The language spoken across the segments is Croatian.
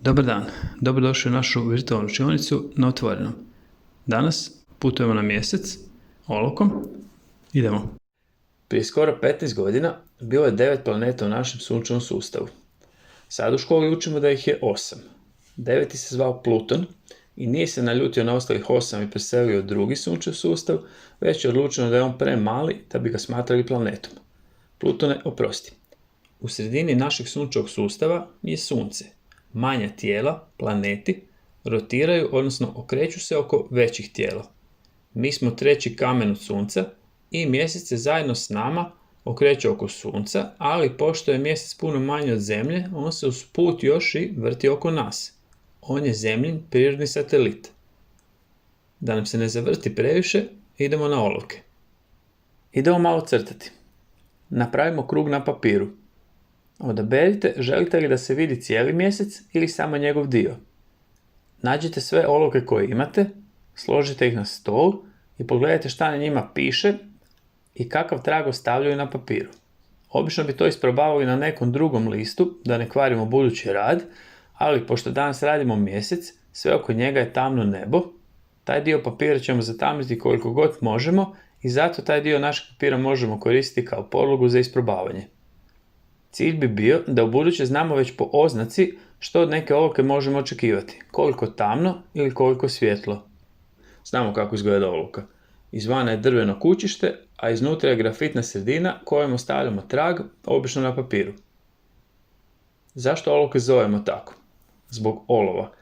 Dobar dan, dobrodošli u našu virtualnu učionicu na otvorenom. Danas putujemo na mjesec, olovkom, idemo. Prije skoro 15 godina bilo je 9 planeta u našem sunčevom sustavu. Sad u školi učimo da ih je 8. 9. se zvao Pluton i nije se naljutio na ostalih 8 i preselio u drugi sunčev sustav, već je odlučeno da je on premali da bi ga smatrali planetom. Plutone, oprosti. U sredini našeg sunčevog sustava je Sunce. Manja tijela, planeti, rotiraju, odnosno okreću se oko većih tijela. Mi smo treći kamen od Sunca i mjesec se zajedno s nama okreće oko Sunca, ali pošto je mjesec puno manji od Zemlje, on se usput još i vrti oko nas. On je Zemljin prirodni satelit. Da nam se ne zavrti previše, idemo na olovke. Idemo malo crtati. Napravimo krug na papiru. Odaberite želite li da se vidi cijeli mjesec ili samo njegov dio. Nađite sve olovke koje imate, složite ih na stol i pogledajte šta na njima piše i kakav trag ostavljaju na papiru. Obično bi to isprobavali na nekom drugom listu da ne kvarimo budući rad, ali pošto danas radimo mjesec, sve oko njega je tamno nebo, taj dio papira ćemo zatamniti koliko god možemo i zato taj dio našeg papira možemo koristiti kao podlogu za isprobavanje. Cilj bi bio da ubuduće znamo već po oznaci što od neke olovke možemo očekivati, koliko tamno ili koliko svjetlo. Znamo kako izgleda olovka. Izvana je drveno kućište, a iznutra je grafitna sredina kojom ostavljamo trag, obično na papiru. Zašto olovke zovemo tako? Zbog olova.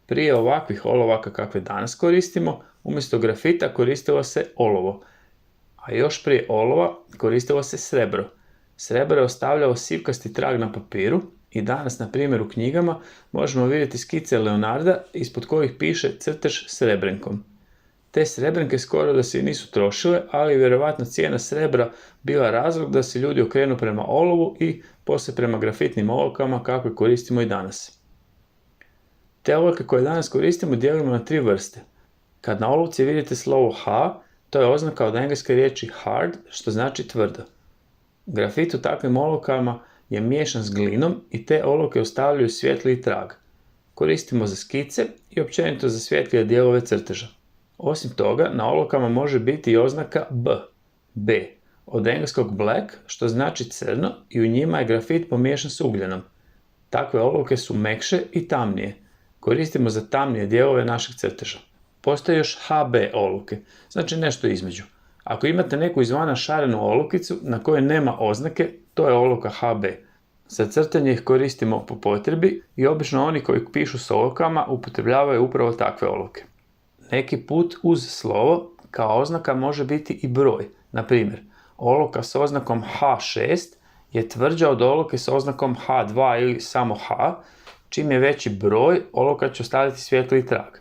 Prije ovakvih olovaka kakve danas koristimo, umjesto grafita koristilo se olovo, a još prije olova koristilo se srebro. Srebro je ostavljalo sivkasti trag na papiru i danas, na primjer, u knjigama možemo vidjeti skice Leonarda ispod kojih piše crtež srebrenkom. Te srebrenke skoro da se nisu trošile, ali je vjerovatno cijena srebra bila razlog da se ljudi okrenu prema olovu i poslije prema grafitnim olovkama kakve koristimo i danas. Te olovke koje danas koristimo dijelimo na 3 vrste. Kad na olovci vidite slovo H, to je oznaka od engleske riječi hard, što znači tvrdo. Grafit u takvim olovkama je miješan s glinom i te olovke ostavljaju svjetliji trag. Koristimo za skice i općenito za svjetlije dijelove crteža. Osim toga, na olovkama može biti i oznaka B, od engleskog black, što znači crno, i u njima je grafit pomiješan s ugljenom. Takve olovke su mekše i tamnije. Koristimo za tamnije dijelove našeg crteža. Postoje još HB olovke, znači nešto između. Ako imate neku izvana šarenu olovkicu na kojoj nema oznake, to je olovka HB. Za crtanje ih koristimo po potrebi i obično oni koji pišu s olovkama upotrebljavaju upravo takve olovke. Neki put uz slovo kao oznaka može biti i broj. Na primjer, olovka s oznakom H6 je tvrđa od olovke s oznakom H2 ili samo H. Čim je veći broj, olovka će ostaviti svjetliji trag.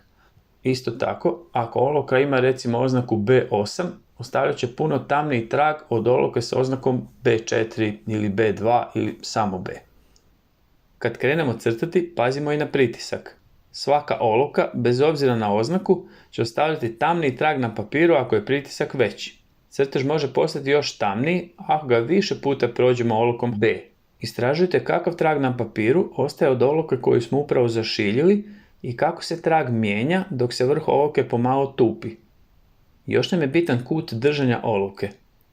Isto tako, ako olovka ima recimo oznaku B8, ostavljat će puno tamniji trag od olovke s oznakom B4 ili B2 ili samo B. Kad krenemo crtati, pazimo i na pritisak. Svaka olovka, bez obzira na oznaku, će ostavljati tamniji trag na papiru ako je pritisak veći. Crtež može postati još tamniji ako ga više puta prođemo olovkom B. Istražujte kakav trag na papiru ostaje od olovke koju smo upravo zašiljili i kako se trag mijenja dok se vrh olovke pomalo tupi. Još nam je bitan kut držanja olovke.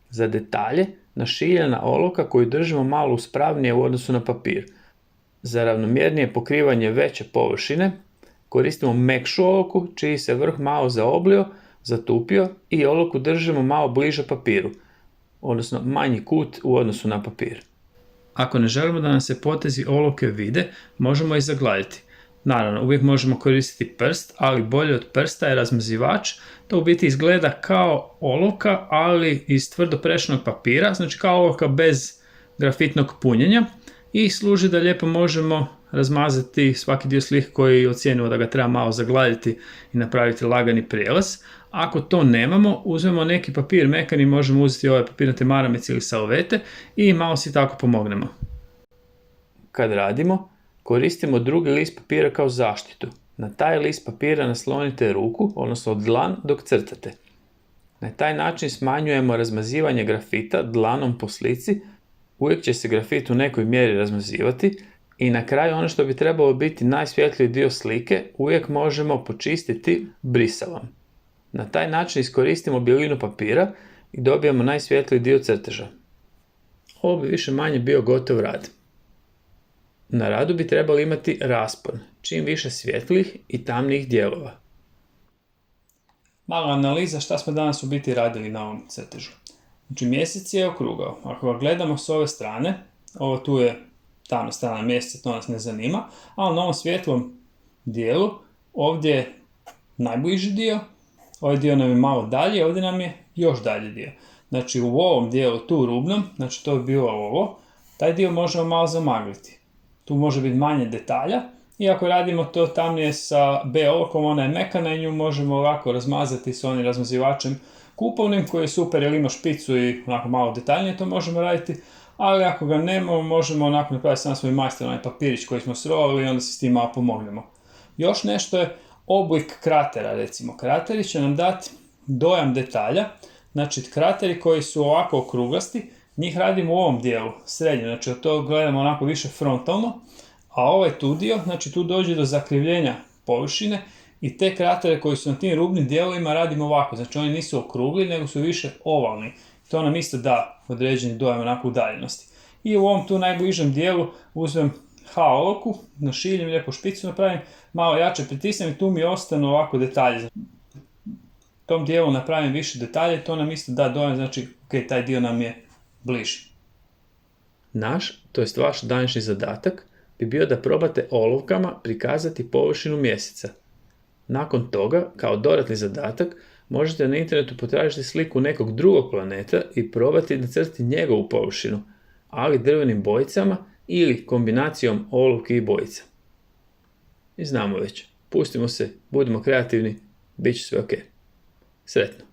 Za detalje, našiljena olovka koju držimo malo uspravnije u odnosu na papir. Za ravnomjernije pokrivanje veće površine koristimo mekšu olovku čiji se vrh malo zaoblio, zatupio i olovku držimo malo bliže papiru, odnosno manji kut u odnosu na papir. Ako ne želimo da nam se potezi olovke vide, možemo ih zagladiti. Naravno, uvijek možemo koristiti prst, ali bolje od prsta je razmazivač. To u biti izgleda kao olovka, ali iz tvrdo prešenog papira, znači kao olovka bez grafitnog punjenja i služi da lijepo možemo razmazati svaki dio slike koji ocijenimo da ga treba malo zagladiti i napraviti lagani prijelaz. Ako to nemamo, uzmemo neki papir mekani, možemo uzeti ove papirnate maramice ili salvete i malo si tako pomognemo. Kad radimo, koristimo drugi list papira kao zaštitu. Na taj list papira naslonite ruku, odnosno dlan, dok crtate. Na taj način smanjujemo razmazivanje grafita dlanom po slici. Uvijek će se grafit u nekoj mjeri razmazivati I na kraju ono što bi trebalo biti najsvjetliji dio slike uvijek možemo počistiti brisavom. Na taj način iskoristimo bijelinu papira i dobijemo najsvjetliji dio crteža. Ovo bi više manje bio gotov rad. Na radu bi trebali imati raspon, čim više svjetlih i tamnijih dijelova. Mala analiza šta smo danas u biti radili na ovom crtežu. Znači mjesec je okrugao. Ako ga gledamo s ove strane, ovo tu je tamna strana mjeseca, to nas ne zanima, ali na ovom svjetlom dijelu, ovdje je najbliži dio, ovaj dio nam je malo dalje, ovdje nam je još dalje dio. Znači u ovom dijelu, tu rubnom, znači to bi bilo ovo, taj dio možemo malo zamagliti. Tu može biti manje detalja i ako radimo to tamnije sa B olovkom, ona je mekana i nju možemo ovako razmazati s onim razmazivačem kupovnim koji je super jer ima špicu i onako malo detaljnije to možemo raditi, ali ako ga nemamo možemo onako napraviti sam svoj majstor, onaj papirić koji smo srovali i onda se s tim malo pomognemo. Još nešto je oblik kratera, recimo. Krateri će nam dati dojam detalja, znači krateri koji su ovako okruglasti, njih radimo u ovom dijelu, srednjem, znači od toga gledamo onako više frontalno, a ovaj tu dio, znači tu dođe do zakrivljenja površine i te kratere koji su na tim rubnim dijelovima radimo ovako, znači oni nisu okrugli nego su više ovalni. To nam isto da određeni dojam onako udaljenosti. I u ovom tu najbližem dijelu uzmem H olovku, našiljem lijepo špicu napravim, malo jače pritisnem i tu mi ostanu ovako detalje. U tom dijelu napravim više detalje i to nam isto da dojam, znači ok, taj dio nam je bliži. Naš, to jest vaš današnji zadatak, bi bio da probate olovkama prikazati površinu mjeseca. Nakon toga, kao dodatni zadatak, možete na internetu potražiti sliku nekog drugog planeta i probati nacrtati njegovu površinu, ali drvenim bojicama ili kombinacijom olovke i bojica. I znamo već, pustimo se, budimo kreativni, bit će sve ok. Sretno!